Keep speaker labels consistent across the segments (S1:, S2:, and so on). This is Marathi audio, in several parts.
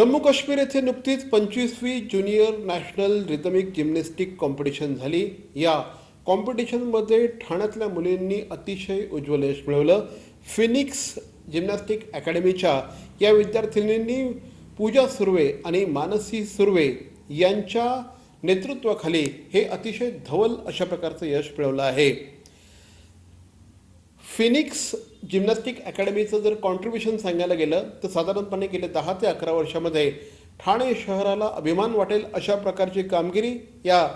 S1: जम्मू काश्मीर येथे नुकतीच 25वी junior national rhythmic gymnastics competition झाली. या कॉम्पिटिशनमध्ये ठाण्यातल्या मुलींनी अतिशय उज्ज्वल यश मिळवलं. फिनिक्स जिम्नॅस्टिक अकॅडमीच्या या विद्यार्थिनींनी पूजा सुर्वे आणि मानसी सुर्वे यांच्या नेतृत्वाखाली हे अतिशय धवल अशा प्रकारचं यश मिळवलं आहे. फिनिक्स जिम्नॅस्टिक अकॅडमीचं जर कॉन्ट्रीब्युशन सांगायला गेलं तर साधारणपणे गेले 10 ते 11 वर्षामध्ये ठाणे शहराला अभिमान वाटेल अशा प्रकारची कामगिरी या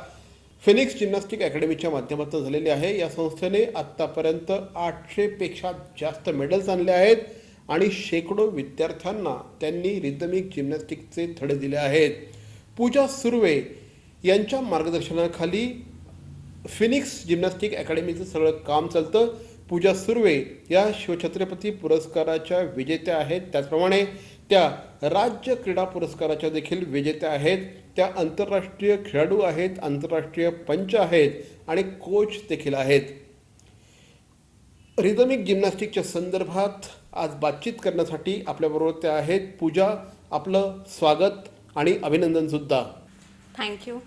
S1: फिनिक्स जिम्नॅस्टिक अकॅडमीच्या माध्यमातून झालेली आहे. या संस्थेने आत्तापर्यंत 800पेक्षा जास्त मेडल्स आणले आहेत आणि शेकडो विद्यार्थ्यांना त्यांनी रिदमिक जिम्नॅस्टिकचे धडे दिले आहेत. पूजा सुर्वे यांच्या मार्गदर्शनाखाली फिनिक्स जिम्नॅस्टिक अकॅडमीचं सगळं काम चालतं. पूजा सुर्वे या शिवछत्रपती पुरस्काराच्या विजेत्या आहेत. त्याचप्रमाणे त्या राज्य क्रीडा पुरस्काराच्या देखील विजेत्या आहेत. त्या आंतरराष्ट्रीय खेळाडू आहेत, आंतरराष्ट्रीय पंच आहेत आणि कोच देखील आहेत. रिदमिक जिम्नॅस्टिकच्या संदर्भात आज बातचीत करण्यासाठी आपल्याबरोबर त्या आहेत. पूजा, आपलं स्वागत आणि अभिनंदनसुद्धा.
S2: थँक्यू.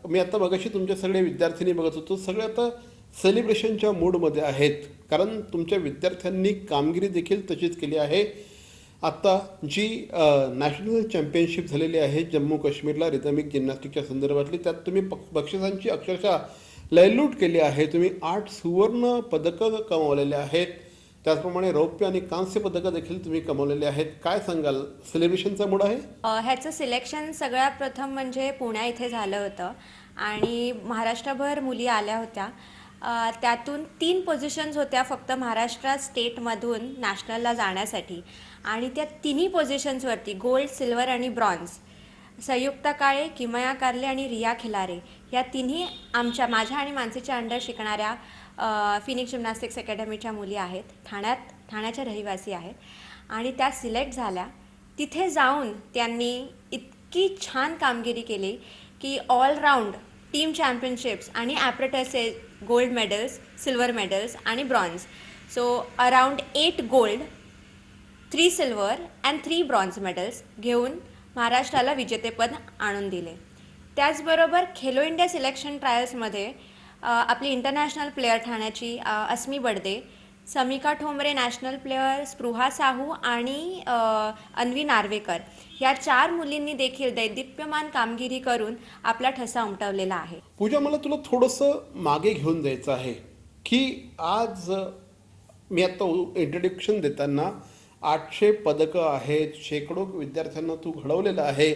S1: मी आता मगाशी तुमच्या सगळे विद्यार्थिनी बघत होतो, सगळे आता सेलिब्रेशनच्या मूडमध्ये आहेत, कारण तुमच्या विद्यार्थ्यांनी कामगिरी देखील तशीच केली आहे. आत्ता जी नॅशनल चॅम्पियनशिप झालेली आहे जम्मू काश्मीरला रिदमिक जिम्नॅस्टिकच्या संदर्भातली, त्यात तुम्ही बक्षिसांची अक्षरशः लयलूट केली आहे. तुम्ही 8 सुवर्ण पदकं कमावलेले आहेत, त्याचप्रमाणे रौप्य आणि कांस्य पदकं देखील तुम्ही कमावलेले आहेत. काय सांगाल, सेलिब्रेशनचा मूड आहे?
S2: ह्याचं सिलेक्शन सगळ्यात प्रथम म्हणजे पुण्या इथे झालं होतं आणि महाराष्ट्रभर मुली आल्या होत्या. त्यातून 3 पोझिशन्स होत्या फक्त महाराष्ट्र स्टेटमधून नॅशनलला जाण्यासाठी आणि त्या तिन्ही पोझिशन्सवरती गोल्ड, सिल्वर आणि ब्रॉन्झ संयुक्ता काळे, किमया कारले आणि रिया खिलारे या तिन्ही माझ्या आणि मानसीच्या अंडर शिकणाऱ्या फिनिक्स जिम्नॅस्टिक्स अकॅडमीच्या मुली आहेत. ठाण्याच्या रहिवासी आहेत आणि त्या सिलेक्ट झाल्या. तिथे जाऊन त्यांनी इतकी छान कामगिरी केली की ऑलराऊंड टीम चॅम्पियनशिप्स आणि ॲप्रेटिसेस गोल्ड मेडल्स, सिल्वर मेडल्स आणि bronze. So around 8 gold, 3 silver and 3 bronze medals घेऊन महाराष्ट्राला विजेतेपद आणून दिले. त्याचबरोबर खेलो इंडिया सिलेक्शन ट्रायल्समध्ये आपली इंटरनॅशनल प्लेयर ठाण्याची अस्मी बडदे, समिका ठोंबरे नॅशनल प्लेयर, स्पृहा साहू आणि अन्वी नार्वेकर या 4 मुलींनी देखील दैदिप्यमान कामगिरी करून आपला ठसा उमटवलेला आहे.
S1: पूजा, मला तुला थोडंसं मागे घेऊन जायचं आहे की आज मी आता इंट्रोडक्शन देताना 800 पदकं आहेत, शेकडो विद्यार्थ्यांना तू घडवलेलं आहे,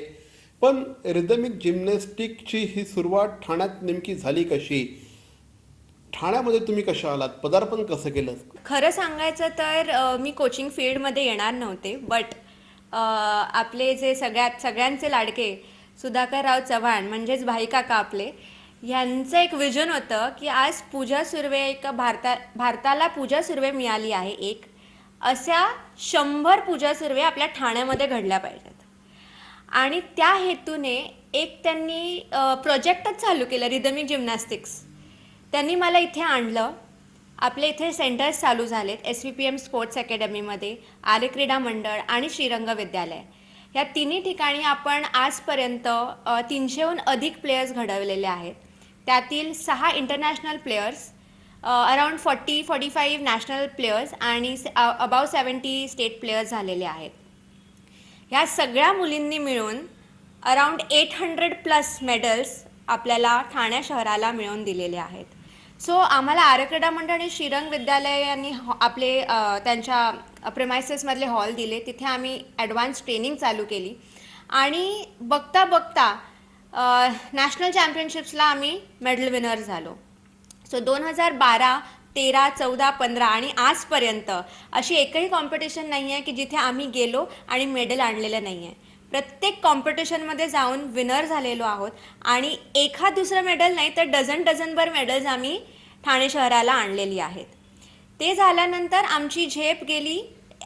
S1: पण रिदमिक जिम्नॅस्टिकची ही सुरुवात ठाण्यात नेमकी झाली कशी? ठाण्यामध्ये तुम्ही कशा आलात, पदार्पण कसं केलं?
S2: खरं सांगायचं तर मी कोचिंग फील्डमध्ये येणार नव्हते, बट आपले जे सगळ्यांचे लाडके सुधाकरराव चव्हाण म्हणजेच भाई काका आपले, यांचं एक विजन होतं की आज पूजा सुर्वे भारताला पूजा सुर्वे मिळाली आहे, एक अशा 100 पूजा सुर्वे आपल्या ठाण्यामध्ये घडल्या पाहिजेत. आणि त्या हेतूने एक त्यांनी प्रोजेक्टच चालू केलं, रिदमिक जिम्नॅस्टिक्स. त्यांनी मला इथे आणलं. आपले इथे सेंटर्स चालू झालेत, SVPM स्पोर्ट्स अकॅडमीमध्ये, आर्य क्रीडा मंडळ आणि श्रीरंग विद्यालय. या तिन्ही ठिकाणी आपण आजपर्यंत 300हून अधिक प्लेयर्स घडवलेले आहेत. त्यातील 6 international players, around 40-45 national players आणि अबाव 70 स्टेट प्लेयर्स झालेले आहेत. ह्या सगळ्या मुलींनी मिळून अराउंड 800+ मेडल्स आपल्याला ठाणे शहराला मिळवून दिलेले आहेत. सो आम्हाला आर्य क्रीडा मंडळ आणि श्रीरंग विद्यालय यांनी आपले त्यांच्या प्रेमायसेसमधले हॉल दिले. तिथे आम्ही ॲडव्हान्स ट्रेनिंग चालू केली आणि बघता बघता नॅशनल चॅम्पियनशिप्सला आम्ही मेडल विनर झालो. सो 2012, 13, 14, 15 आणि आजपर्यंत अशी एकही कॉम्पिटिशन नाही आहे की जिथे आम्ही गेलो आणि मेडल आणलेलं नाही आहे. प्रत्येक कॉम्पिटिशनमध्ये जाऊन विनर झालेलो आहोत आणि एखाद दुसरं मेडल नाही तर डझनभर मेडल्स आम्ही ठाणे शहराला आणलेली आहेत. ते झाल्यानंतर आमची झेप गेली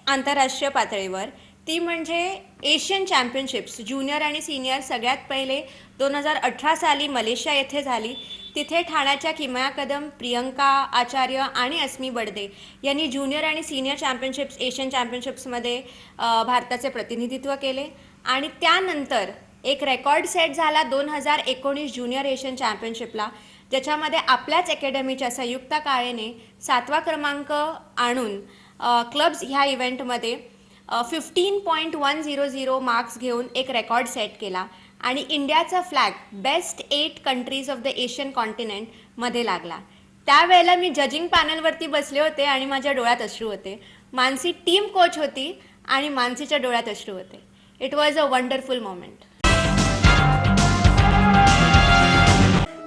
S2: आंतरराष्ट्रीय पातळीवर, ती म्हणजे एशियन चॅम्पियनशिप्स ज्युनियर आणि सिनियर. सगळ्यात पहिले 2018 साली मलेशिया येथे झाली. तिथे ठाण्याच्या किमया कदम, प्रियंका आचार्य आणि अस्मी बडदे यांनी ज्युनियर आणि सिनियर चॅम्पियनशिप्स, एशियन चॅम्पियनशिप्समध्ये भारताचे प्रतिनिधित्व केले. आणि त्यानंतर एक रेकॉर्ड सेट झाला 2019 ज्युनियर एशियन चॅम्पियनशिपला, ज्याच्यामध्ये आपल्याच अकॅडमीच्या संयुक्ता काळेने 7वा क्रमांक आणून क्लब्स ह्या इव्हेंटमध्ये 15.100 मार्क्स घेऊन एक रेकॉर्ड सेट केला आणि इंडियाचा flag best 8 countries of the Asian कॉन्टिनेंटमध्ये लागला. त्यावेळेला मी जजिंग पॅनलवरती बसले होते आणि माझ्या डोळ्यात अश्रू होते. मानसी टीम कोच होती आणि मानसीच्या डोळ्यात अश्रू होते. It was a wonderful moment.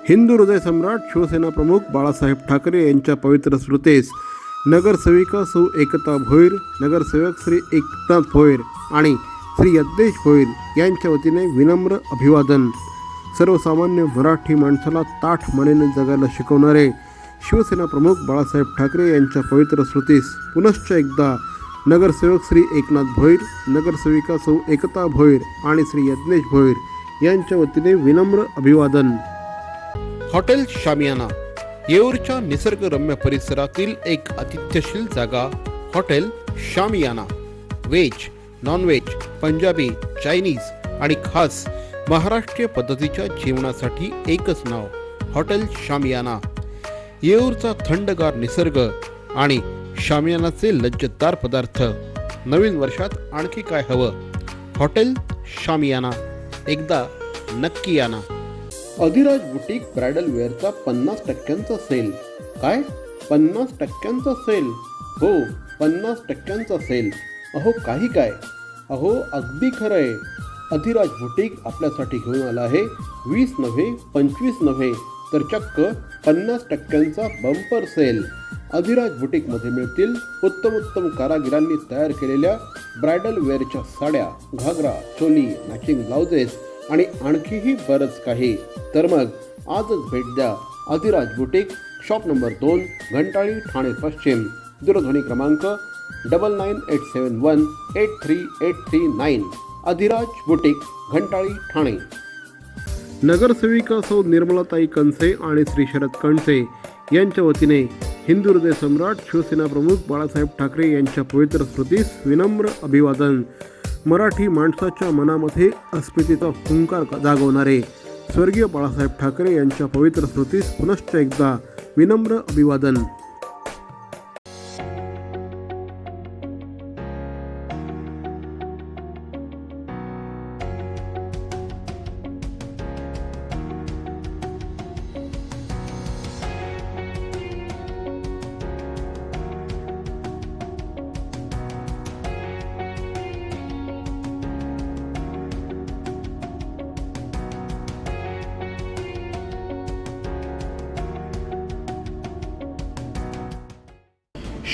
S1: Hindu हृदय सम्राट शिवसेना प्रमुख बाळासाहेब ठाकरे यांच्या पवित्र स्मृतीस नगरसेविका सौ एकता भोईर, नगरसेवक श्री एकनाथ भोईर आणि श्री यज्ञेश भोईर यांच्या वतीने विनम्र अभिवादन. सर्वसामान्य मराठी माणसाला ताठ मानेने जगायला शिकवणारे शिवसेना प्रमुख बाळासाहेब ठाकरे यांच्या पवित्र स्मृतीस पुनश्च एकदा नगरसेवक श्री एकनाथ भोईर, नगरसेविका सौ एकता भोईर आणि श्री यज्ञेश भोईर यांच्या वतीने विनम्र अभिवादन. हॉटेल शामियाना येऊरच्या निसर्गरम्य परिसरातील एक आतिथ्यशील जागा. Hotel Shamiana veg, non veg, Punjabi, Chinese आणि खास महाराष्ट्रीय पद्धतीच्या जेवणासाठी एकच नाव हॉटेल शामियाना. येऊरचा थंडगार निसर्ग आणि शामियानाचे लज्जतदार पदार्थ. नवीन वर्षात आणखी काय हवं? हॉटेल शामियाना, एकदा नक्की या ना. अधिराज बुटीक ब्रायडल वेअरचा 50% सेल. काय 50% सेल? हो, 50% सेल. अहो काही काय, अहो अगदी खरं आहे. अधिराज बुटीक आपल्यासाठी घेऊन आला आहे 20 नव्हे, 25 नव्हे, तर चक्क 50% बंपर सेल. अधिराज बुटीकमध्ये मिळतील उत्तमोत्तम कारागिरांनी तयार केलेल्या ब्रायडल वेअरच्या साड्या, घागरा, चोली, मॅचिंग ब्लाउजेस आणि आणखीही बरंच काही. तर मग आजच भेट द्या Adhiraj boutique, shop number 2, Ghantali, Thane पश्चिम. दूरध्वनी क्रमांक 9987183839. अधिराज बुटीक, घंटाळी, ठाणे. नगरसेविका सौ निर्मलाताई कणसे आणि श्री शरद कणसे यांच्या वतीने हिंदू हृदय सम्राट शिवसेना प्रमुख बाळासाहेब ठाकरे यांच्या पवित्र स्मृतीस विनम्र अभिवादन. मराठी माणसाच्या मनामध्ये अस्मितेचा हुंकार जागवणारे स्वर्गीय बाळासाहेब ठाकरे यांच्या पवित्र स्मृतीस पुनश्च एकदा विनम्र अभिवादन.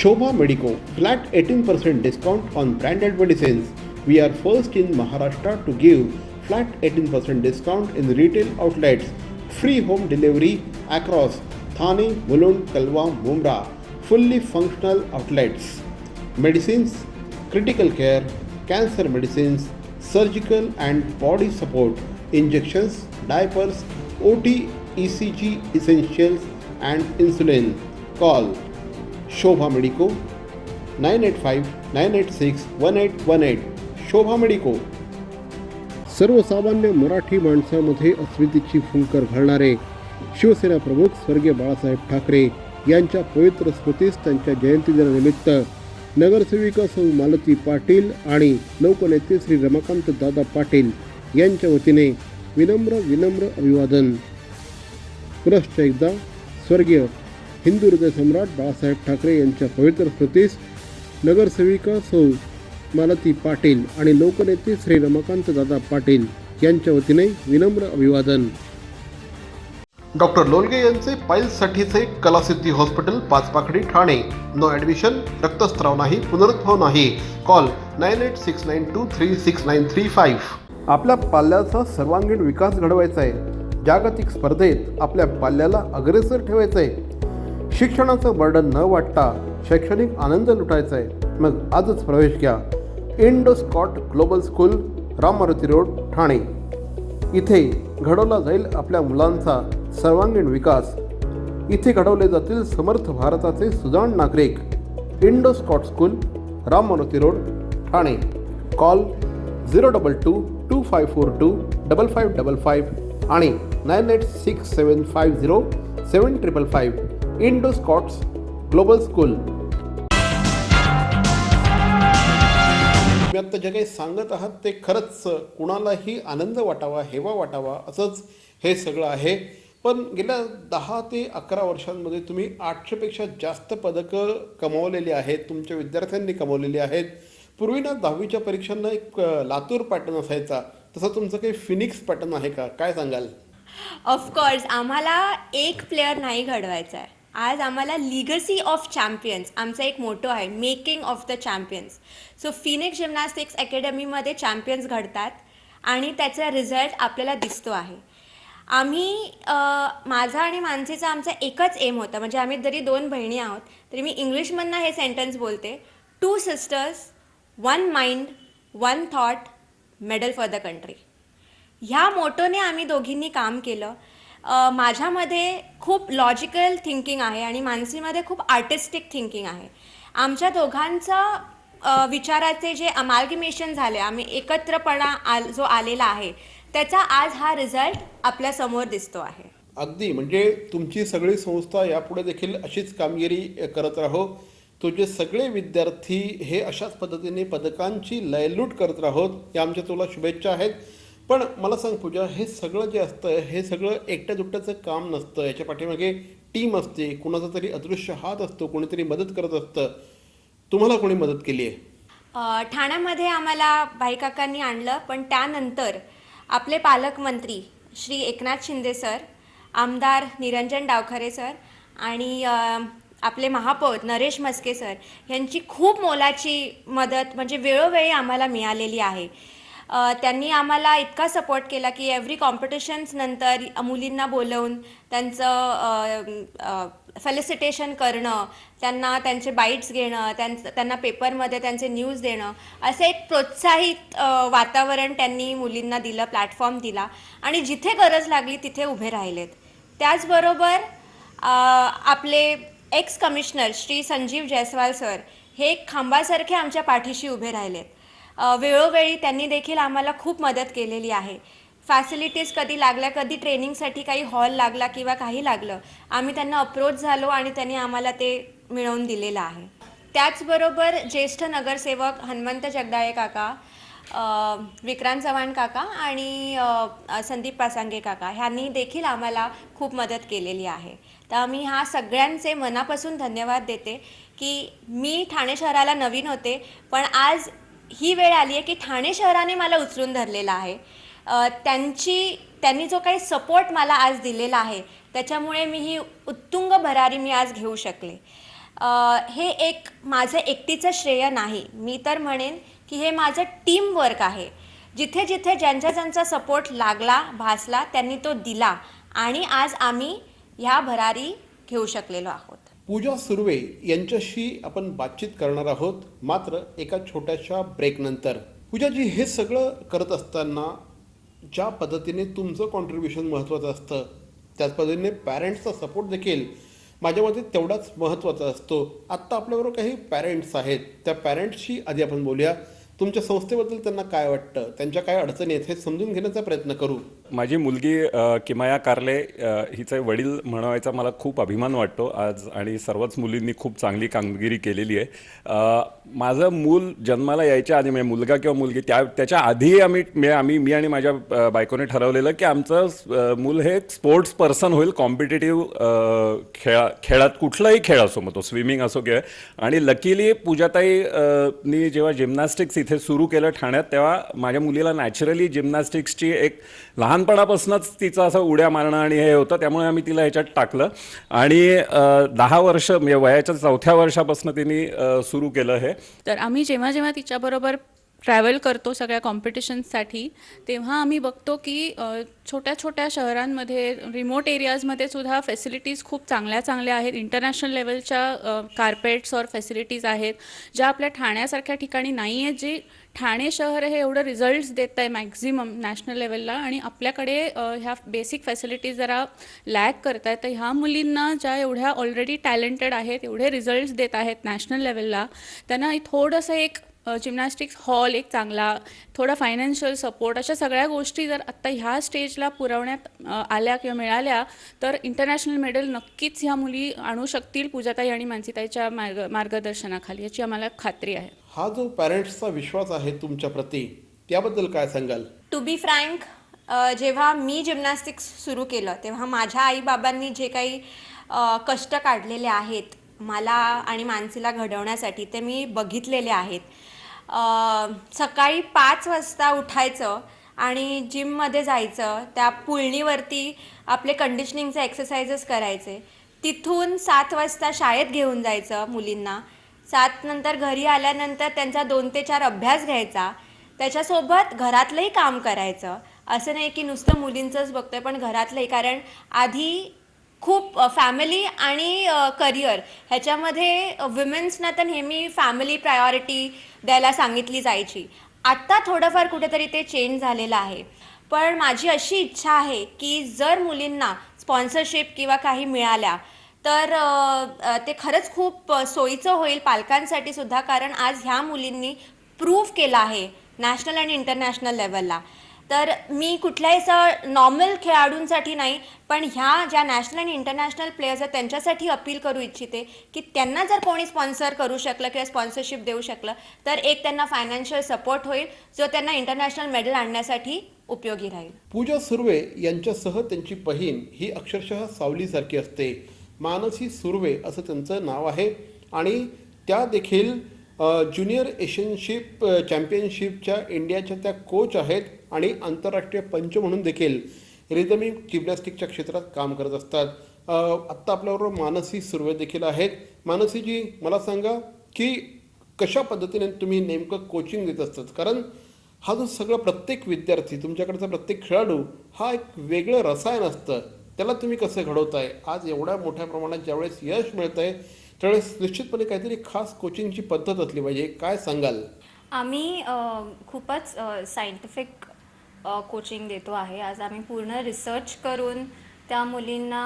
S1: Shobha Medico, flat 18% discount on branded medicines. We are first in Maharashtra to give flat 18% discount in retail outlets. Free home delivery across Thane, Mulund, Kalwa, Mumra. Fully functional outlets. Medicines, critical care, cancer medicines, surgical and body support, injections, diapers, OT, ECG essentials and insulin. Call Shobha medico 9859861818. Shobha medico. सर्वसामान्य मराठी माणसामध्ये अस्मितेची फुंकर घालणारे शिवसेना प्रमुख स्वर्गीय बाळासाहेब ठाकरे यांच्या पवित्र स्मृतीस त्यांच्या जयंतीदिनानिमित्त नगरसेविका सौ मालती पाटील आणि लोकनेते श्री रमाकांत दादा पाटील यांच्या वतीने विनम्र अभिवादन. पुनश्च एकदा स्वर्गीय हिंदू हृदय सम्राट बाळासाहेब ठाकरे यांच्या पवित्र स्मृतीस नगरसेविका सौ मालती पाटील आणि लोकनेते श्री रमाकांत दादा पाटील यांच्या वतीने विनम्र अभिवादन. डॉक्टर लोलगे यांचे पाईल्ससाठीचे कलासिद्धी हॉस्पिटल, पाचपाखडी, ठाणे. नो ॲडमिशन, रक्तस्राव नाही, पुनरुद्भव नाही. कॉल 9869236935. आपल्या पाल्याचा सर्वांगीण विकास घडवायचा आहे. जागतिक स्पर्धेत आपल्या पाल्याला अग्रेसर ठेवायचं आहे. शिक्षणाचं बर्डन न वाटता शैक्षणिक आनंद लुटायचा आहे. मग आजच प्रवेश घ्या Indo Scot global school, Ram Maruti road, Thane. इथे घडवला जाईल आपल्या मुलांचा सर्वांगीण विकास. इथे घडवले जातील समर्थ भारताचे सुजाण नागरिक. Indo Scot school, Ram Maruti road, Thane. Call 02225425555 आणि 9867507555 इंडो स्कॉट्स ग्लोबल स्कूल. तुम्ही आत्ता जे काही सांगत आहात ते खरंच कुणालाही आनंद वाटावा, हेवा वाटावा असंच हे सगळं आहे. पण गेल्या 10 ते 11 वर्षांमध्ये तुम्ही 800पेक्षा जास्त पदकं कमावलेली आहेत, तुमच्या विद्यार्थ्यांनी कमावलेली आहेत. पूर्वी ना 10वीच्या परीक्षांना एक लातूर पॅटर्न असायचा, तसं तुमचं काही फिनिक्स पॅटर्न आहे का? काय सांगाल?
S2: ऑफकोर्स आम्हाला एक प्लेअर नाही घडवायचा आहे. आज आम्हाला लिगसी ऑफ चॅम्पियन्स आमचा एक मोटो आहे, making of the champions. So Phoenix gymnastics अकॅडमीमध्ये चॅम्पियन्स घडतात आणि त्याचा रिझल्ट आपल्याला दिसतो आहे. आम्ही माझा आणि मानसीचा आमचा एकच एम होता, म्हणजे आम्ही जरी 2 बहिणी आहोत तरी मी इंग्लिशमधनं हे सेंटेन्स बोलते, 2 sisters 1 mind 1 thought medal for the country. ह्या मोटोने आम्ही दोघींनी काम केलं. माझ्यामध्ये खूप लॉजिकल थिंकिंग आहे आणि मानसीमध्ये खूप आर्टिस्टिक थिंकिंग आहे. आमच्या दोघांचं विचाराचे जे अमाल्गमेशन झाले, आम्ही एकत्रपणा जो आलेला आहे त्याचा आज हा रिझल्ट आपल्यासमोर दिसतो आहे.
S1: अगदी, म्हणजे तुमची सगळी संस्था यापुढे देखील अशीच कामगिरी करत राहो. तुझे सगळे विद्यार्थी हे अशाच पद्धतीने पदकांची लयलूट करत राहोत, या आमच्या तुला शुभेच्छा आहेत. पण मला सांग पूजा, हे सगळं जे असतं हे सगळं एकट्या दुकट्याचं काम नसतं. याच्या पाठीमागे टीम असते, कुणाचा तरी अदृश्य हात असतो, कोणीतरी मदत करत असतं. तुम्हाला कोणी मदत केली आहे?
S2: ठाण्यामध्ये आम्हाला भाईकाकांनी आणलं, पण त्यानंतर आपले पालकमंत्री श्री एकनाथ शिंदे सर, आमदार निरंजन डावखरे सर आणि आपले महापौर नरेश म्हस्के सर यांची खूप मोलाची मदत म्हणजे वेळोवेळी आम्हाला मिळालेली आहे. त्यांनी आम्हाला इतका सपोर्ट केला की एव्हरी कॉम्पिटिशन्स नंतर मुलींना बोलवून त्यांचं फेलिसिटेशन करणं, त्यांना त्यांचे बाईट्स घेणं, त्यांना पेपरमध्ये त्यांचे न्यूज देणं, असं एक प्रोत्साहित वातावरण त्यांनी मुलींना दिलं, प्लॅटफॉर्म दिला आणि जिथे गरज लागली तिथे उभे राहिलेत. त्याचबरोबर आपले x commissioner Shri Sanjeev Jaiswal sir हे एक खांबासारखे आमच्या पाठीशी उभे राहिलेत. वेळोवेळी त्यांनी देखील आम्हाला खूप मदत केलेली आहे. फॅसिलिटीज कधी लागल्या, कधी ट्रेनिंगसाठी काही हॉल लागला किंवा काही लागलं, आम्ही त्यांना अप्रोच झालो आणि त्यांनी आम्हाला ते मिळवून दिलेलं आहे. त्याचबरोबर ज्येष्ठ नगरसेवक हनुमंत जगदाळे काका, विक्रांत चव्हाण काका आणि संदीप पासांगे काका ह्यांनी देखील आम्हाला खूप मदत केलेली आहे. तर आम्ही ह्या सगळ्यांचे मनापासून धन्यवाद देते की मी ठाणे शहराला नवीन होते, पण आज ही वेळ आली आहे की ठाणे शहराने मला उचलून धरलेलं आहे. त्यांनी जो काही सपोर्ट मला आज दिलेला आहे त्याच्यामुळे मी ही उत्तुंग भरारी मी आज घेऊ शकले. हे एक माझं एकटीचं श्रेय नाही, मी तर म्हणेन की हे माझं टीमवर्क आहे. जिथे जिथे ज्यांचा सपोर्ट लागला, भासला, त्यांनी तो दिला आणि आज आम्ही ह्या भरारी घेऊ शकलेलो आहोत.
S1: पूजा सुर्वे यांच्याशी आपण बातचीत करणार आहोत, मात्र एका छोट्याशा ब्रेकनंतर. पूजाजी, हे सगळं करत असताना ज्या पद्धतीने तुमचं कॉन्ट्रीब्युशन महत्त्वाचं असतं, त्याच पद्धतीने पॅरेंट्सचा सपोर्ट देखील माझ्या मते तेवढाच महत्त्वाचा असतो. आत्ता आपल्याबरोबर काही पॅरेंट्स आहेत, त्या पॅरेंट्सशी आधी आपण बोलूया. तुमच्या संस्थेबद्दल त्यांना काय वाटतं, त्यांच्या काय अडचणी आहेत हे समजून घेण्याचा प्रयत्न करू.
S3: माझी मुलगी किमया कारले, हिचे वडील म्हणायचा मला खूप अभिमान वाटतो आज, आणि सर्वच मुलींनी खूप चांगली कामगिरी केलेली आहे. माझं मूल जन्माला यायच्या आधी, म्हणजे मुलगा किंवा मुलगी त्याच्या आधी मी आणि माझ्या बायकोने ठरवलेलं की आमचं मूल हे स्पोर्ट्स पर्सन होईल, कॉम्पिटेटिव्ह खेळात, कुठलाही खेळ असो, मग तो स्विमिंग असो किंवा. आणि लकीली पूजाताईनी जेव्हा जिम्नॅस्टिक्स इथे सुरू केलं ठाण्यात, तेव्हा माझ्या मुलीला नॅचरली जिम्नॅस्टिक्सची एक लहानपणापासूनच तिचं असं उड्या मारणं आणि हे होतं, त्यामुळे आम्ही तिला ह्याच्यात टाकलं आणि 10 वर्ष म्हणजे वयाच्या 4थ्या वर्षापासून तिने सुरू केलं हे.
S4: तर आम्ही जेव्हा तिच्याबरोबर ट्रॅव्हल करतो सगळ्या कॉम्पिटिशन्ससाठी, तेव्हा आम्ही बघतो की छोट्या छोट्या शहरांमध्ये, रिमोट एरियाजमध्ये सुद्धा फॅसिलिटीज खूप चांगल्या आहेत. इंटरनॅशनल लेवलच्या कार्पेट्स और फॅसिलिटीज आहेत ज्या आपल्या ठाण्यासारख्या ठिकाणी नाही आहेत. जे ठाणे शहर हे एवढं रिझल्ट्स देत आहे मॅक्झिमम नॅशनल लेवलला, आणि आपल्याकडे ह्या बेसिक फॅसिलिटीज जरा लॅक करत आहेत. तर ह्या मुलींना ज्या एवढ्या ऑलरेडी टॅलेंटेड आहेत, एवढे रिझल्ट्स देत आहेत नॅशनल लेवलला, त्यांना थोडंसं एक जिम्नॅस्टिक्स हॉल एक चांगला, थोडा फायनान्शियल सपोर्ट, अशा सगळ्या गोष्टी जर आत्ता ह्या स्टेजला पुरवण्यात आल्या किंवा मिळाल्या तर इंटरनॅशनल मेडल नक्कीच ह्या मुली आणू शकतील पूजाताई आणि मानसीताईच्या मार्गदर्शनाखाली, याची आम्हाला खात्री आहे.
S1: हा जो पॅरेंट्सचा विश्वास आहे तुमच्या प्रती, त्याबद्दल काय सांगाल?
S2: टू बी फ्रँक, जेव्हा मी जिम्नॅस्टिक्स सुरू केलं तेव्हा माझ्या आईबाबांनी जे काही कष्ट काढलेले आहेत मला आणि मानसीला घडवण्यासाठी ते मी बघितलेले आहेत. सकाळी 5 वाजता उठायचं आणि जिममध्ये जायचं, त्या पुळणीवरती आपले कंडिशनिंगचे एक्सरसाइजेस करायचे, तिथून 7 वाजता शाळेत घेऊन जायचं मुलींना, 7 नंतर घरी आल्यानंतर त्यांचा 2 ते 4 अभ्यास घ्यायचा, त्याच्यासोबत घरातलंही काम करायचं. असं नाही की नुसतं मुलींचंच बघतोय, पण घरातलंही, कारण आधी खूप फॅमिली आणि करिअर ह्याच्यामध्ये विमेन्सना तर नेहमी फॅमिली प्रायोरिटी द्यायला सांगितली जायची. आत्ता थोडंफार कुठेतरी ते चेंज झालेलं आहे. पण माझी अशी इच्छा आहे की जर मुलींना स्पॉन्सरशिप किंवा काही मिळाल्या तर ते खरंच खूप सोयीचं होईल पालकांसाठी सुद्धा, कारण आज ह्या मुलींनी प्रूव्ह केलं आहे नॅशनल आणि इंटरनॅशनल लेवलला. तर मी कुठल्याही असं नॉर्मल खेळाडूंसाठी नाही, पण ह्या ज्या नॅशनल आणि इंटरनॅशनल प्लेयर्स आहेत त्यांच्यासाठी अपील करू इच्छिते की त्यांना जर कोणी स्पॉन्सर करू शकलं किंवा स्पॉन्सरशिप देऊ शकलं तर एक त्यांना फायनान्शियल सपोर्ट होईल जो त्यांना इंटरनॅशनल मेडल आणण्यासाठी उपयोगी राहील.
S1: पूजा सुर्वे यांच्यासह त्यांची बहीण ही अक्षरशः सावलीसारखी असते. मानसी सुर्वे असं त्यांचं नाव आहे आणि त्या देखील ज्युनियर एशियनशिप चॅम्पियनशिपच्या इंडियाच्या त्या कोच आहेत आणि आंतरराष्ट्रीय पंच म्हणून देखील रिदमिक जिम्नॅस्टिकच्या क्षेत्रात काम करत असतात. आत्ता आपल्याबरोबर मानसी सुर्वे देखील आहेत. मानसीजी, मला सांगा की कशा पद्धतीने तुम्ही नेमकं कोचिंग देत असतात, कारण हा जो सगळा प्रत्येक विद्यार्थी, तुमच्याकडचा प्रत्येक खेळाडू हा एक वेगळं रसायन असतं, त्याला तुम्ही कसं घडवताय? आज एवढ्या मोठ्या प्रमाणात ज्यावेळेस यश मिळत आहे त्यावेळेस निश्चितपणे काहीतरी खास कोचिंगची पद्धत असली पाहिजे, काय सांगाल?
S2: आम्ही खूपच सायंटिफिक कोचिंग देतो आहे. आज आम्ही पूर्ण रिसर्च करून त्या मुलींना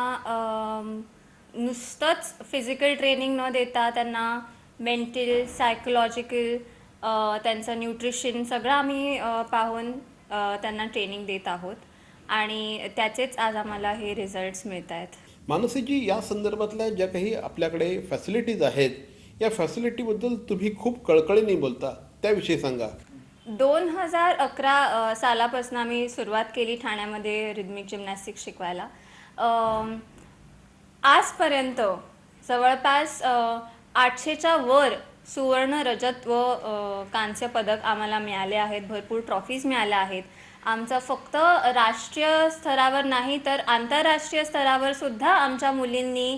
S2: नुसतंच फिजिकल ट्रेनिंग न देता त्यांना मेंटल, सायकोलॉजिकल, त्यांचं न्यूट्रिशन सगळं आम्ही पाहून त्यांना ट्रेनिंग देत आहोत आणि त्याचेच आज आम्हाला हे रिझल्ट्स मिळत आहेत.
S1: मानसीजी, या संदर्भातल्या ज्या काही आपल्याकडे फॅसिलिटीज आहेत या फॅसिलिटीबद्दल तुम्ही खूप कळकळीने बोलता, त्याविषयी सांगा.
S2: 2011 सालापासून आम्ही सुरुवात केली ठाण्यामध्ये रिदमिक जिम्नॅस्टिक्स शिकवायला. आजपर्यंत जवळपास 800च्या वर सुवर्ण, रजत व कांस्य पदक आम्हाला मिळाले आहेत. भरपूर ट्रॉफीज मिळाल्या आहेत. आमचं फक्त राष्ट्रीय स्तरावर नाही तर आंतरराष्ट्रीय स्तरावर सुद्धा आमच्या मुलींनी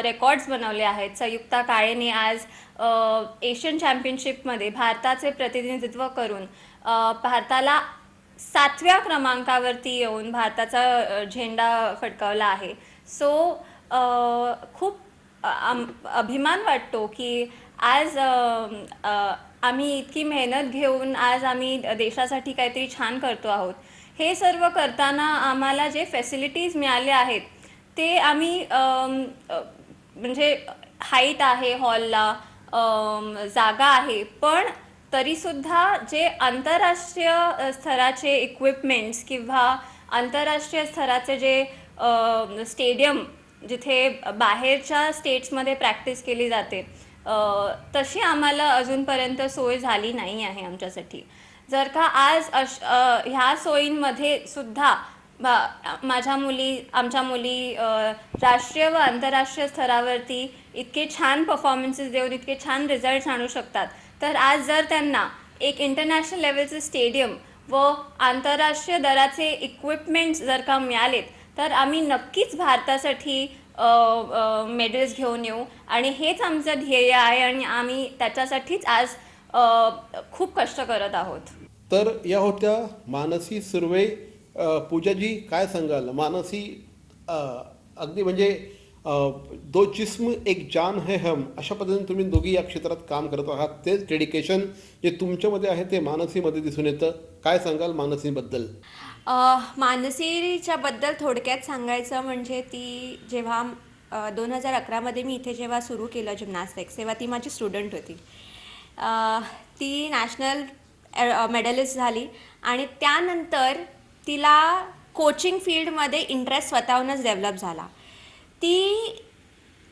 S2: रेकॉर्ड्स बनवले आहेत. संयुक्ता काळेने आज एशियन चॅम्पियनशिपमध्ये भारताचे प्रतिनिधित्व करून भारताला 7व्या क्रमांकावरती येऊन भारताचा झेंडा फडकावला आहे. सो खूप अभिमान वाटतो की आज आम्ही इतकी मेहनत घेऊन आज आम्ही देशासाठी काहीतरी छान करतो आहोत. हे सर्व करताना आम्हाला जे फॅसिलिटीज मिळाले आहेत ते आम्ही म्हणजे हाईट आहे हॉलला, जागा आहे, पण तरीसुद्धा जे आंतरराष्ट्रीय स्तराचे इक्विपमेंट्स किंवा आंतरराष्ट्रीय स्तराचे जे स्टेडियम जिथे बाहेरच्या स्टेट्समध्ये प्रॅक्टिस केली जाते तशी आम्हाला अजूनपर्यंत सोय झाली नाही आहे आमच्यासाठी. जर का आज ह्या सोयींमध्ये सुद्धा आमच्या मुली राष्ट्रीय व आंतरराष्ट्रीय स्तरावरती इतके छान परफॉर्मन्सेस देऊन इतके छान रिझल्ट्स आणू शकतात, तर आज जर त्यांना एक इंटरनॅशनल लेवलचे स्टेडियम व आंतरराष्ट्रीय दराचे इक्विपमेंट्स जर का मिळालेत तर आम्ही नक्कीच भारतासाठी मेडल्स घेऊन येऊ आणि हेच आमचं ध्येय आहे आणि आम्ही त्याच्यासाठीच आज खूप कष्ट करत आहोत.
S1: तर या होत्या मानसी सुर्वे. पूजाजी, काय सांगाल? मानसी अगदी म्हणजे दो जिस्म एक जान है हम, अशा पद्धतीने तुम्ही दोघी या क्षेत्रात काम करत आहात. तेच डेडिकेशन जे तुमच्यामध्ये आहे ते मानसीमध्ये दिसून येतं. काय सांगाल मानसीबद्दल?
S2: मानसीच्या बद्दल थोडक्यात सांगायचं म्हणजे ती जेव्हा 2011मध्ये मी इथे जेव्हा सुरू केलं जिम्नॅस्टिक्स तेव्हा ती माझी स्टुडंट होती. ती नॅशनल मेडलिस्ट झाली आणि त्यानंतर तिला कोचिंग फील्डमध्ये इंटरेस्ट स्वतःहूनच डेव्हलप झाला.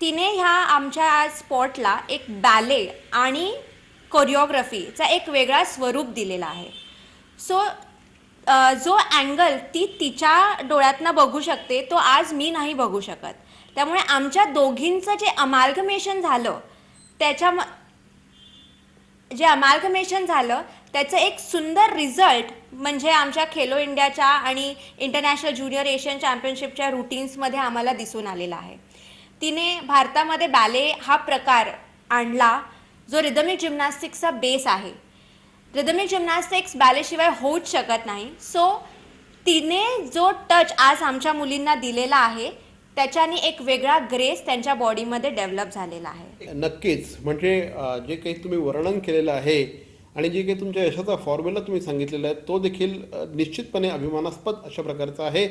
S2: तिने ह्या आमच्या स्पॉटला एक बॅले आणि कोरिओग्राफीचा एक वेगळा स्वरूप दिलेला आहे. सो जो अँगल ती तिच्या डोळ्यातनं बघू शकते तो आज मी नाही बघू शकत. त्यामुळे आमच्या दोघींचं जे अमाल्गमेशन झालं त्याचं एक सुंदर रिझल्ट म्हणजे आमच्या खेलो इंडियाच्या आणि इंटरनॅशनल ज्युनियर एशियन चॅम्पियनशिपच्या रुटीन्समध्ये आम्हाला दिसून आलेला आहे. तिने भारतामध्ये बॅले हा प्रकार आणला जो रिदमिक जिम्नॅस्टिक्सचा बेस आहे. रिदमिक जिम्नॅस्टिक्स बॅलेशिवाय होऊच शकत नाही. सो तिने जो टच आज आमच्या मुलींना दिलेला आहे त्याच्याने एक वेगळा ग्रेस त्यांच्या बॉडीमध्ये डेव्हलप झालेला आहे.
S1: नक्कीच. म्हणजे जे काही तुम्ही वर्णन केलेलं आहे आणि जे काही तुमच्या यशाचा फॉर्म्युला तुम्ही सांगितलेला आहे तो देखील निश्चितपणे अभिमानास्पद अशा प्रकारचा आहे.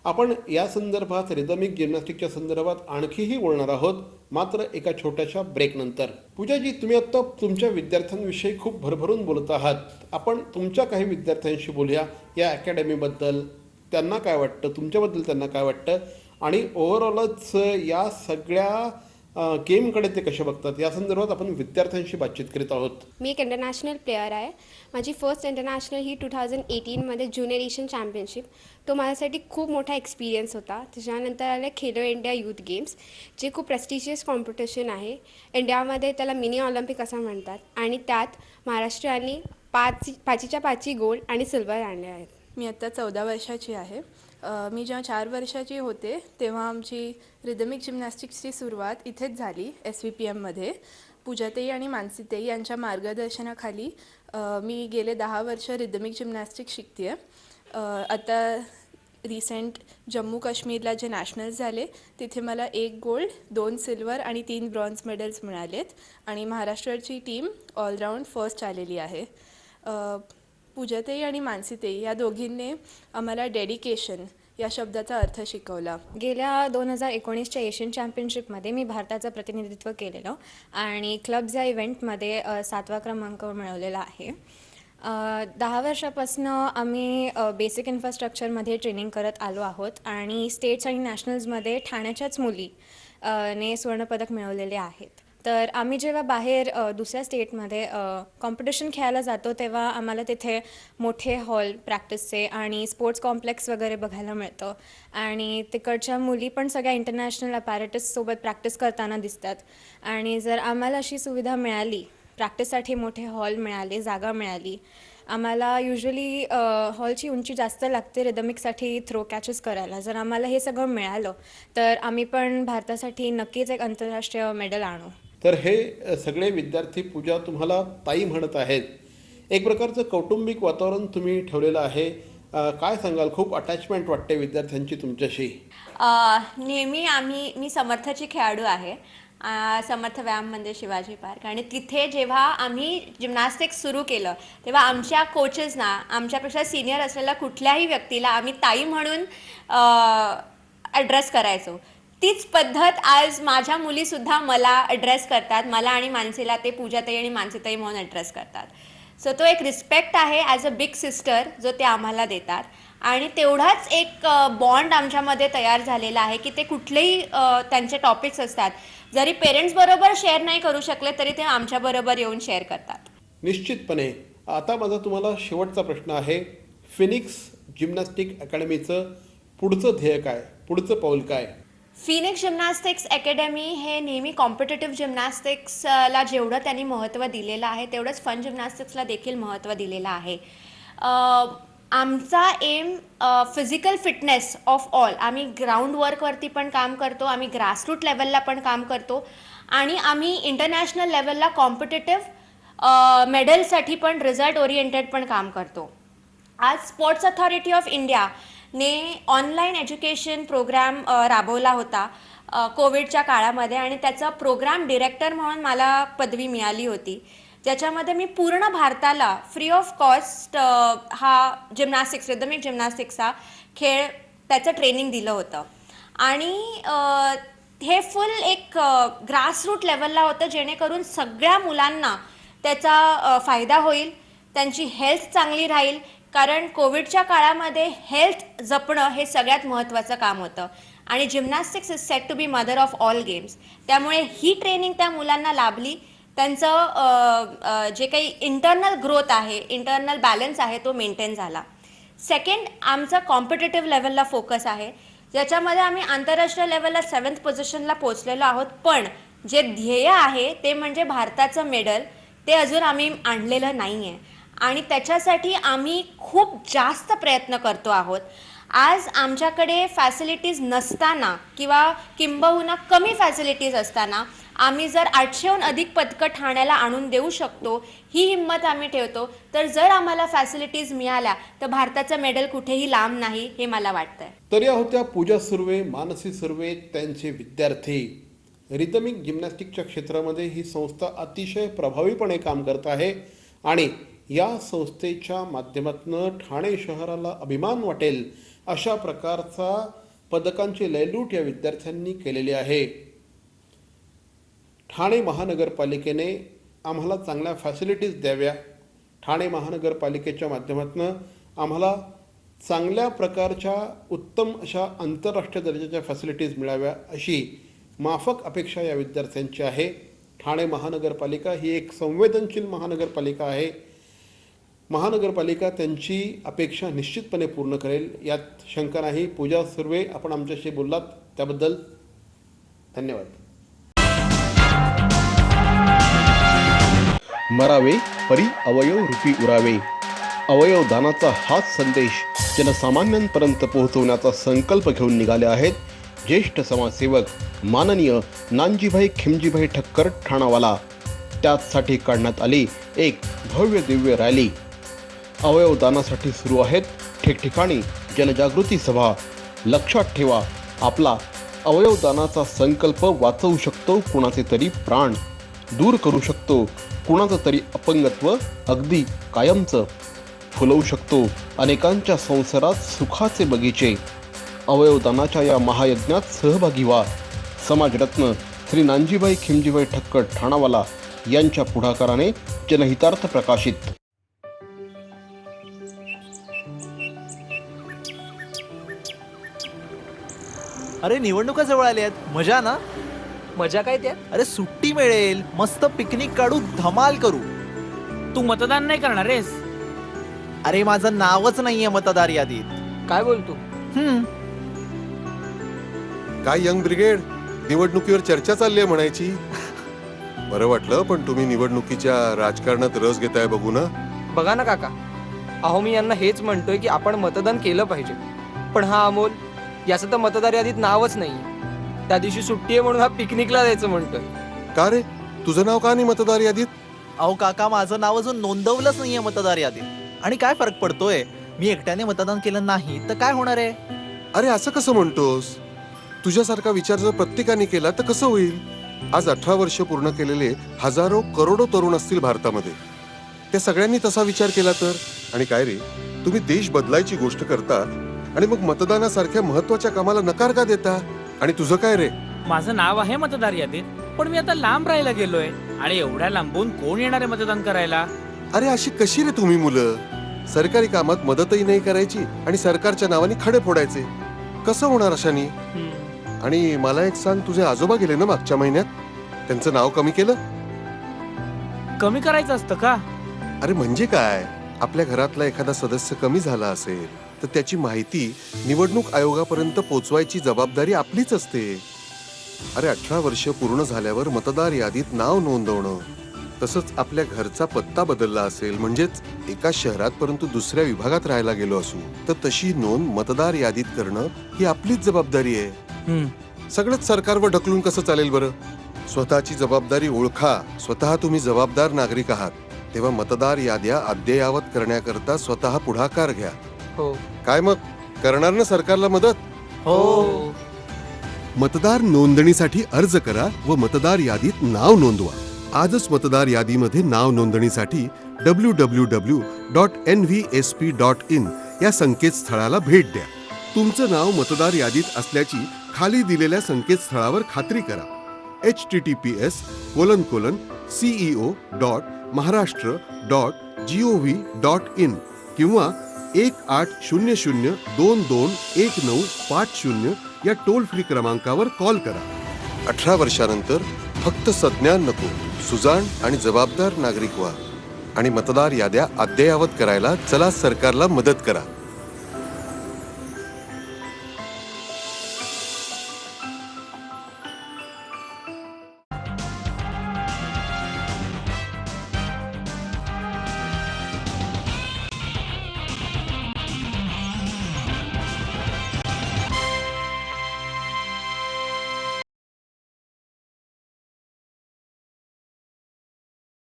S1: आपण या संदर्भात रिदमिक जिम्नॅस्टिकच्या संदर्भात आणखीही बोलणार आहोत, मात्र एका छोट्याशा ब्रेकनंतर. पूजाजी, तुम्ही आत्ता तुमच्या विद्यार्थ्यांविषयी खूप भरभरून बोलत आहात. आपण तुमच्या काही विद्यार्थ्यांशी बोलूया या अकॅडमीबद्दल. त्यांना काय वाटतं, तुमच्याबद्दल त्यांना काय वाटतं आणि ओव्हरऑलच या सगळ्या गेमकडे ते कसे बघतात या संदर्भात आपण विद्यार्थ्यांशी बातचीत करीत आहोत.
S5: मी एक इंटरनॅशनल प्लेयर आहे. माझी फर्स्ट इंटरनॅशनल ही 2018मध्ये ज्युनियर एशियन चॅम्पियनशिप. तो माझ्यासाठी खूप मोठा एक्सपिरियन्स होता. त्याच्यानंतर आले खेलो इंडिया यूथ गेम्स, जे खूप प्रेस्टिजियस कॉम्पिटिशन आहे. इंडियामध्ये त्याला मिनी ऑलिम्पिक असं म्हणतात आणि त्यात महाराष्ट्राने पाचीच्या पाची गोल्ड आणि सिल्वर आणले आहेत.
S6: मी आत्ता 14 वर्षाची आहे. मी जेव्हा 4 वर्षाची होते तेव्हा आमची रिदमिक जिम्नॅस्टिक्सची सुरुवात इथेच झाली SVPMमध्ये. पूजाताई आणि मानसीताई यांच्या मार्गदर्शनाखाली मी गेले 10 वर्ष रिदमिक जिम्नॅस्टिक्स शिकते आहे. आता रिसेंट जम्मू काश्मीरला जे नॅशनल्स झाले तिथे मला 1 गोल्ड 2 सिल्वर आणि 3 ब्रॉन्झ मेडल्स मिळालेत आणि महाराष्ट्राची टीम ऑलराऊंड फर्स्ट आलेली आहे. पूजाताई आणि मानसीताई या दोघींनी आम्हाला डेडिकेशन या शब्दाचा अर्थ शिकवला.
S7: गेल्या 2019च्या एशियन चॅम्पियनशिपमध्ये मी भारताचं प्रतिनिधित्व केलेलं आणि क्लब्स या इव्हेंटमध्ये 7वा क्रमांक मिळवलेला आहे. 10 वर्षापासून आम्ही बेसिक इन्फ्रास्ट्रक्चरमध्ये ट्रेनिंग करत आलो आहोत आणि स्टेट्स आणि नॅशनल्समध्ये ठाण्याच्याच मुली ने सुवर्णपदक मिळवलेले आहेत. तर आम्ही जेव्हा बाहेर दुसऱ्या स्टेटमध्ये कॉम्पिटिशन खेळायला जातो तेव्हा आम्हाला तिथे मोठे हॉल प्रॅक्टिसचे आणि स्पोर्ट्स कॉम्प्लेक्स वगैरे बघायला मिळतं आणि तिकडच्या मुली पण सगळ्या इंटरनॅशनल अपॅरेटससोबत प्रॅक्टिस करताना दिसतात. आणि जर आम्हाला अशी सुविधा मिळाली, प्रॅक्टिससाठी मोठे हॉल मिळाले, जागा मिळाली. आम्हाला युजली हॉलची उंची जास्त लागते रिदमिकसाठी थ्रो कॅचेस करायला. जर आम्हाला हे सगळं मिळालं तर आम्ही पण भारतासाठी नक्कीच एक आंतरराष्ट्रीय मेडल आणू.
S1: तर हे सगळे विद्यार्थी पूजा तुम्हाला ताई म्हणत आहेत. एक प्रकारचं कौटुंबिक वातावरण तुम्ही ठेवलेलं आहे. काय सांगाल, खूप अटॅचमेंट वाटते विद्यार्थ्यांची तुमच्याशी?
S2: नेहमी मी समर्थची खेळाडू आहे. समर्थ व्यायाम मंदिर शिवाजी पार्क आणि तिथे जेव्हा आम्ही जिम्नॅस्टिक्स सुरू केलं तेव्हा आमच्या कोचेसना, आमच्यापेक्षा सिनियर असलेल्या कुठल्याही व्यक्तीला आम्ही ताई म्हणून ॲड्रेस करायचो. तीच पद्धत आज माझ्या मुलीसुद्धा मला ॲड्रेस करतात. मला आणि मानसीला ते पूजाताई आणि मानसीताई म्हणून ॲड्रेस करतात. सो तो एक रिस्पेक्ट आहे ॲज अ बिग सिस्टर जो ते आम्हाला देतात आणि तेवढाच एक बॉन्ड आमच्यामध्ये तयार झालेला आहे की ते कुठलेही त्यांचे टॉपिक्स असतात जरी पेरेंट्सबरोबर शेअर नाही करू शकले तरी ते आमच्याबरोबर येऊन शेअर करतात.
S1: निश्चितपणे. आता माझा तुम्हाला शेवटचा प्रश्न आहे. फिनिक्स जिम्नॅस्टिक अकॅडमीचं पुढचं ध्येय काय, पुढचं पाऊल काय?
S2: फिनिक्स जिम्नॅस्टिक्स अकॅडमी हे नेहमी कॉम्पिटेटिव्ह जिम्नॅस्टिक्सला जेवढं त्यांनी महत्त्व दिलेलं आहे तेवढंच फन जिम्नॅस्टिक्सला देखील महत्त्व दिलेलं आहे. आमचा aim physical fitness of all. आम्ही ग्राउंड वर्कवरती पण काम करतो, आम्ही ग्रासरूट लेवलला पण काम करतो आणि आम्ही इंटरनॅशनल लेवलला कॉम्पिटेटिव्ह मेडलसाठी पण रिझल्ट ओरिएंटेड पण काम करतो. आज स्पोर्ट्स अथॉरिटी ऑफ इंडियाने ऑनलाईन एज्युकेशन प्रोग्राम राबवला होता कोविडच्या काळामध्ये आणि त्याचा प्रोग्राम डिरेक्टर म्हणून मला पदवी मिळाली होती, ज्याच्यामध्ये मी पूर्ण भारताला फ्री ऑफ कॉस्ट हा जिम्नॅस्टिक्स, रिदमिक जिम्नॅस्टिक्सचा खेळ त्याचं ट्रेनिंग दिलं होतं आणि हे फुल एक ग्रासरूट लेवलला होतं जेणेकरून सगळ्या मुलांना त्याचा फायदा होईल, त्यांची हेल्थ चांगली राहील. कारण कोविडच्या काळामध्ये हेल्थ जपणं हे सगळ्यात महत्त्वाचं काम होतं आणि gymnastics is set to be mother of all games. त्यामुळे ही ट्रेनिंग त्या मुलांना लाभली. त्यांचं जे काही इंटरनल ग्रोथ आहे, इंटरनल बॅलन्स आहे, तो मेंटेन झाला. सेकंड, आमचा कॉम्पिटेटिव्ह लेवलला फोकस आहे, ज्याच्यामध्ये आम्ही आंतरराष्ट्रीय लेवलला 7th पोझिशनला पोचलेलो आहोत. पण जे ध्येय आहे ते म्हणजे भारताचं मेडल, ते अजून आम्ही आणलेलं नाही आहे आणि त्याच्यासाठी आम्ही खूप जास्त प्रयत्न करतो आहोत. आज आमच्याकडे फॅसिलिटीज नसताना किंवा किंबहुना कमी फॅसिलिटीज असताना आम्ही जर 800हून अधिक पदकं ठाण्याला आणून देऊ शकतो, ही हिंमत आम्ही ठेवतो. तर जर आम्हाला फॅसिलिटीज मिळाल्या तर भारताचं मेडल कुठेही लांब नाही, हे मला वाटतंय.
S1: तर या होत्या पूजा सुर्वे, मानसी सुर्वे, त्यांचे विद्यार्थी. रिदमिक जिम्नॅस्टिकच्या क्षेत्रामध्ये ही संस्था अतिशय प्रभावीपणे काम करत आहे आणि या संस्थेच्या माध्यमातून ठाणे शहराला अभिमान वाटेल अशा प्रकारचा पदकांची लयलूट या विद्यार्थ्यांनी केलेली आहे. ठाणे महानगरपालिकेने आम्हाला चांगल्या फॅसिलिटीज द्याव्या, ठाणे महानगरपालिकेच्या माध्यमातून आम्हाला चांगल्या प्रकारच्या उत्तम अशा आंतरराष्ट्रीय दर्जाच्या फॅसिलिटीज मिळाव्या, अशी माफक अपेक्षा या विद्यार्थ्यांची आहे. ठाणे महानगरपालिका ही एक संवेदनशील महानगरपालिका आहे. महानगरपालिका त्यांची अपेक्षा निश्चितपणे पूर्ण करेल, यात शंका नाही. पूजा सुर्वे, आपण आमच्याशी बोललात त्याबद्दल धन्यवाद. मरावे परी अवयव रूपी उरावे. अवयवदानाचा हाच संदेश जनसामान्यांपर्यंत पोहोचवण्याचा संकल्प घेऊन निघाले आहेत ज्येष्ठ समाजसेवक माननीय नानजीभाई खिमजीभाई ठक्कर ठाणावाला. त्याचसाठी काढण्यात आली एक भव्य दिव्य रॅली. अवयवदानासाठी सुरू आहेत ठिकठिकाणी जनजागृती सभा. लक्षात ठेवा, आपला अवयवदानाचा संकल्प वाचवू शकतो कुणाचे तरी प्राण, दूर करू शकतो कुणाचं तरी अपंगत्व अगदी कायमचं, फुलवू शकतो अनेकांच्या संसारात सुखाचे बगीचे. अवयवदानाच्या या महायज्ञात सहभागी व्हा. समाजरत्न श्री नानजीभाई खिमजीभाई ठक्कर ठाणावाला यांच्या पुढाकाराने जनहितार्थ प्रकाशित.
S8: अरे निवडणुका जवळ आल्या आहेत, मजा ना.
S9: मजा काय त्यात?
S8: अरे सुट्टी मिळेल, मस्त पिकनिक काढू, धमाल करू.
S9: तू मतदान नाही करणार आहेस?
S8: अरे माझं नावच नाहीये मतदार यादीत.
S9: काय बोलतो?
S10: काय यंग ब्रिगेड, निवडणुकीवर चर्चा चालली आहे म्हणायची. बरं वाटलं, पण तुम्ही निवडणुकीच्या राजकारणात रस घेताय बघू ना.
S9: बघा ना काका, अहो मी यांना हेच म्हणतोय की आपण मतदान केलं पाहिजे, पण हा अमोल, याचं तर मतदार यादीत नावच नाही. त्या दिवशी सुट्टी आहे म्हणून हा पिकनिकला जायचं म्हणतोय.
S10: का रे, तुझं नाव का नाही मतदार यादीत?
S8: अहो काका, माझं नाव अजून नोंदवलंच नाहीये मतदार यादीत. आणि काय फरक पडतोय, मी एकट्याने मतदान केलं नाही तर काय होणार आहे?
S10: अरे असं कसं म्हणतोस? तुझ्यासारखा विचार जर प्रत्येकाने केला तर कसं होईल? आज 18 वर्ष पूर्ण केलेले हजारो करोडो तरुण असतील भारतामध्ये. त्या सगळ्यांनी तसा विचार केला तर. आणि काय रे, तुम्ही देश बदलायची गोष्ट करता आणि मग मतदानासारख्या महत्वाच्या कामाला नकार का देता? आणि तुझं काय रे?
S11: माझं नाव आहे मतदार यादीत, पण मी आता लांब राहायला गेलोय आणि एवढ्या लांबून कोण येणार आहे मतदान करायला?
S10: अरे अशी कशी रे तुम्ही मुलं? सरकारी कामात मदतही नाही करायची आणि सरकारच्या नावाने खडे फोडायचे. कसं होणार अशानी? आणि मला एक सांग, तुझे आजोबा गेले ना मागच्या महिन्यात, त्यांचं नाव कमी केलं?
S11: कमी करायचं असतं का?
S10: अरे म्हणजे काय, आपल्या घरातला एखादा सदस्य कमी झाला असेल तर त्याची माहिती निवडणूक आयोगापर्यंत पोहोचवायची जबाबदारी आपलीच असते. अरे 18 वर्ष पूर्ण झाल्यावर मतदार यादीत नाव नोंदवणं, तसंच आपल्या घरचा पत्ता बदलला असेल, म्हणजेच एका शहरात परंतु दुसऱ्या विभागात राहायला गेलो असू तर तशी नोंद मतदार यादीत करणं ही आपलीच जबाबदारी आहे. सगळंच सरकारवर ढकलून कसं चालेल बरं? स्वतःची जबाबदारी ओळखा. स्वतः तुम्ही जबाबदार नागरिक आहात, तेव्हा मतदार याद्या अद्ययावत करण्याकरता स्वतः पुढाकार घ्या.
S9: हो.
S10: काय मग, करणार ना सरकारला मदत?
S9: हो.
S10: मतदार नोंदणीसाठी अर्ज करा व मतदार यादीत नाव नोंदवा. आजच मतदार यादीमध्ये नाव नोंदणीसाठी www.nvsp.in या संकेतस्थळाला भेट द्या. तुमचं नाव मतदार यादीत असल्याची खाली दिलेल्या संकेतस्थळावर खात्री करा. https://ceo.gov महाराष्ट्र.gov.in किंवा 1800-221950 या टोल फ्री क्रमांकावर कॉल करा. 18 वर्षानंतर फक्त संज्ञान नको, सुजाण आणि जबाबदार नागरिक व्हा आणि मतदार याद्या अद्ययावत करायला चला सरकारला मदत करा.